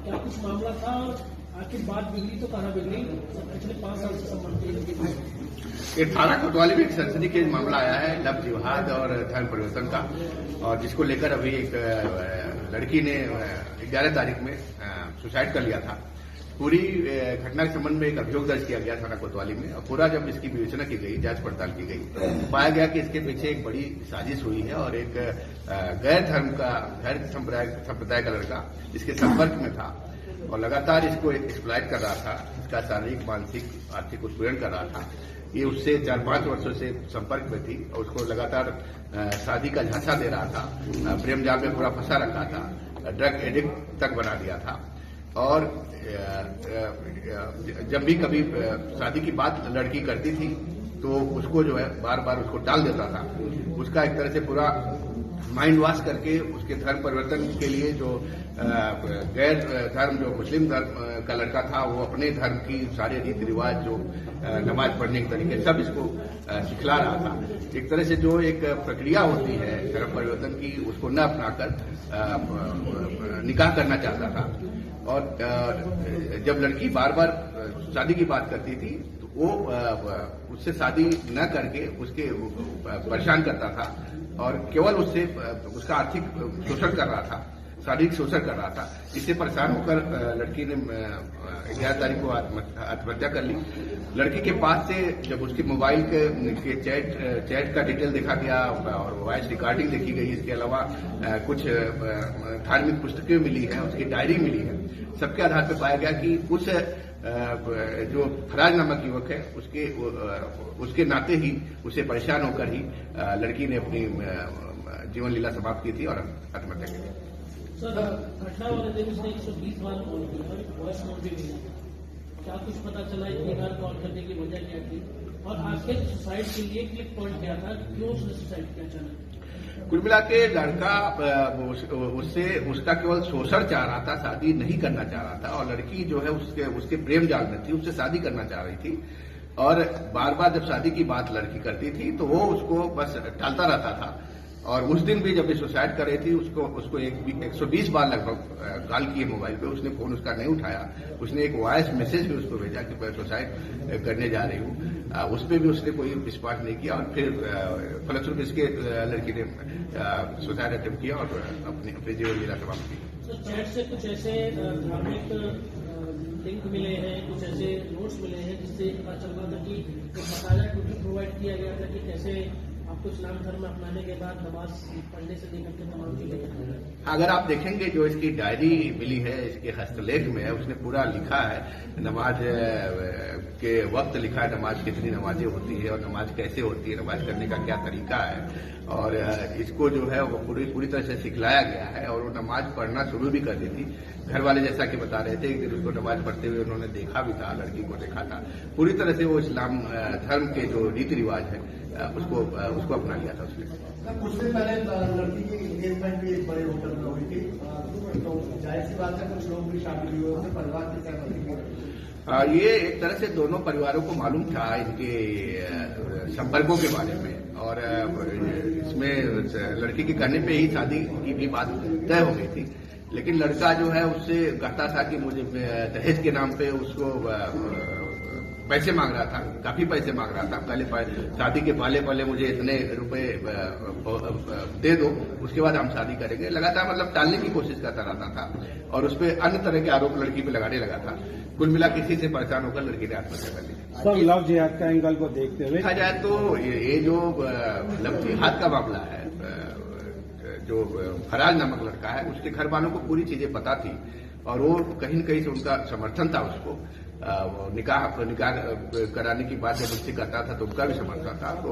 क्या कुछ मामला था? आखिर बात बिगड़ी तो कहाँ बिगड़ी? पिछले 5 साल से संबंध ये थाना कोतवाली में एक सनसनीखेज मामला आया है लव जिहाद और धर्म परिवर्तन का, और जिसको लेकर अभी एक लड़की ने 11 तारीख में सुसाइड कर लिया था। पूरी घटना के संबंध में एक अभियोग दर्ज किया गया थाना कोतवाली में, और पूरा जब इसकी विवेचना की गई, जांच पड़ताल की गई, तो पाया गया कि इसके पीछे एक बड़ी साजिश हुई है और एक गैर संप्रदाय का लड़का इसके संपर्क में था और लगातार इसको एक्सप्लॉइट कर रहा था, इसका शारीरिक, मानसिक, आर्थिक उत्पीड़न कर रहा था। ये उससे 4-5 वर्षों से संपर्क में थी और उसको लगातार शादी का झांसा दे रहा था, प्रेम जाल में पूरा फंसा रखा था, ड्रग एडिक्ट तक बना दिया था। और जब भी कभी शादी की बात लड़की करती थी तो उसको जो है बार बार उसको टाल देता था। उसका एक तरह से पूरा माइंड वॉश करके उसके धर्म परिवर्तन के लिए जो गैर धर्म, जो मुस्लिम धर्म का लड़का था, वो अपने धर्म की सारे रीति रिवाज, जो नमाज पढ़ने के तरीके, सब इसको सिखला रहा था। एक तरह से जो एक प्रक्रिया होती है धर्म परिवर्तन की, उसको न अपनाकर निकाह करना चाहता था। और जब लड़की बार बार शादी की बात करती थी तो वो उससे शादी न करके उसके परेशान करता था और केवल उससे उसका आर्थिक शोषण कर रहा था, शारीरिक शोषण कर रहा था। इससे परेशान होकर लड़की ने 11 तारीख को आत्महत्या कर ली। लड़की के पास से जब उसके मोबाइल के चैट का डिटेल देखा गया और वॉइस रिकॉर्डिंग देखी गई, इसके अलावा कुछ धार्मिक पुस्तकें मिली हैं, उसकी डायरी मिली है, सबके आधार पर पाया गया कि उस जो फराज नामक युवक है उसके नाते ही, उसे परेशान होकर ही लड़की ने अपनी जीवन लीला समाप्त की थी और आत्महत्या की थी। सर, घटना वाले दिन उसने 120 बार कॉल किया, वॉइस नोट भी मिला। क्या कुछ पता चला इतनी बार कॉल करने की वजह क्या थी और आखिर सुसाइड के लिए क्लिक पॉइंट क्या था? क्यों उसने सुसाइड किया अचानक? कुल मिला के लड़का उससे उसका केवल शोषण चाह रहा था, शादी नहीं करना चाह रहा था। और लड़की जो है उसके प्रेम जाल में थी, उससे शादी करना चाह रही थी। और बार बार जब शादी की बात लड़की करती थी तो वो उसको बस टालता रहता था। और उस दिन भी जब ये सुसाइड कर रही थी, उसको 120 बार लगभग कॉल किए मोबाइल पे, उसने फोन उसका नहीं उठाया। उसने एक वॉइस मैसेज भी उसको भेजा कि मैं सुसाइड करने जा रही हूँ, उस पर भी उसने कोई विश्वास नहीं किया। और फिर फलस्वरूप इसके लड़की ने सुसाइड अटेम्प्ट किया और अपनी जीवन लीला समाप्त की। चैट से कुछ ऐसे धार्मिक लिंक मिले हैं, कुछ ऐसे नोट्स मिले हैं जिससे पता चल रहा था कि बाकायदा टूटी प्रोवाइड किया गया था कि कैसे आपको इस्लाम धर्म अपनाने के बाद नमाज पढ़ने से लेकर के तमाम चीजें। अगर आप देखेंगे जो इसकी डायरी मिली है, इसके हस्तलेख में है, उसने पूरा लिखा है, नमाज के वक्त लिखा है, नमाज कितनी नमाजें होती है और नमाज कैसे होती है, नमाज करने का क्या तरीका है। और इसको जो है वो पूरी तरह से सिखलाया गया है और वो नमाज पढ़ना शुरू भी कर दी थी। घर वाले जैसा कि बता रहे थे, एक दिन उसको नमाज पढ़ते हुए उन्होंने देखा भी था, लड़की को देखा था। पूरी तरह से वो इस्लाम धर्म के जो रीति रिवाज है उसको अपना लिया था उसने। कुछ दिन पहले लड़की की एंगेजमेंट भी एक बड़े होटल में हुई थी, तो जाहिर सी बात है कुछ लोग भी शामिल हुए होंगे, परिवार के साथ। ये एक तरह से दोनों परिवारों को मालूम था इनके संपर्कों के बारे में, और इसमें लड़की के कहने पे ही शादी की भी बात तय हो गई थी। लेकिन लड़का जो है उससे कहता था कि मुझे दहेज के नाम पे उसको पैसे मांग रहा था, काफी पैसे मांग रहा था। पहले शादी के पहले मुझे इतने रुपए दे दो, उसके बाद हम शादी करेंगे। लगातार मतलब टालने की कोशिश करता रहता था और उस पर अन्य तरह के आरोप लड़की पे लगाने लगा था। कुल मिला किसी से परेशान होकर लड़की ने आत्महत्या कर ली। सर, लव जिहाद का एंगल को देखते हुए देखा जाए तो ये जो लव जिहाद का मामला है, जो फराज नामक लड़का है, उसके घर वालों को पूरी चीजें पता थी और वो कहीं न कहीं से उनका समर्थन था। उसको निकाह कराने की बात जब उससे करता था तो उनका भी समर्थन था। तो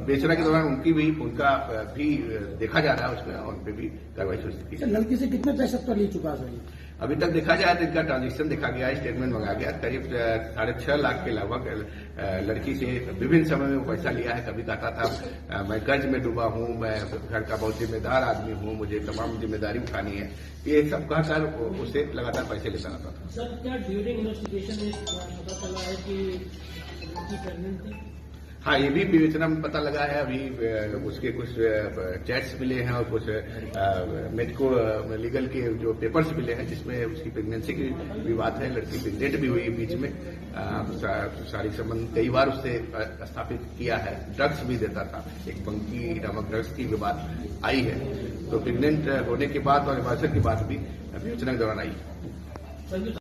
बेचना के दौरान उनका भी देखा जा रहा है उसमें, और उन पर भी कार्रवाई सुनिश्चित की। लड़की से कितने पैसे पर ले चुका है? अभी तक देखा जाए तो इनका ट्रांजेक्शन देखा गया, स्टेटमेंट मंगा गया। करीब 6.5 लाख के लगभग लड़की से विभिन्न समय में पैसा लिया है। कभी कहता था मैं कर्ज में डूबा हूं, मैं घर का बहुत जिम्मेदार आदमी हूं, मुझे तमाम जिम्मेदारी उठानी है, ये सब कहकर उससे लगातार पैसे लेता रहता था। सर, क्या ड्यूरिंग इन्वेस्टिगेशन में पता चला है कि लड़की प्रेग्नेंट थी? हाँ, ये भी विवेचना में पता लगा है। अभी उसके कुछ चैट्स मिले हैं और कुछ मेडिको लीगल के जो पेपर्स मिले हैं जिसमें उसकी प्रेगनेंसी की भी बात है। लड़की प्रेग्नेंट भी हुई बीच में। शारीरिक संबंध कई बार उससे स्थापित किया है। ड्रग्स भी देता था, एक पंकी नामक ड्रग्स की भी बात आई है। तो प्रेग्नेंट होने के बाद और हिमाचल की बात भी विवेचना के दौरान आई है।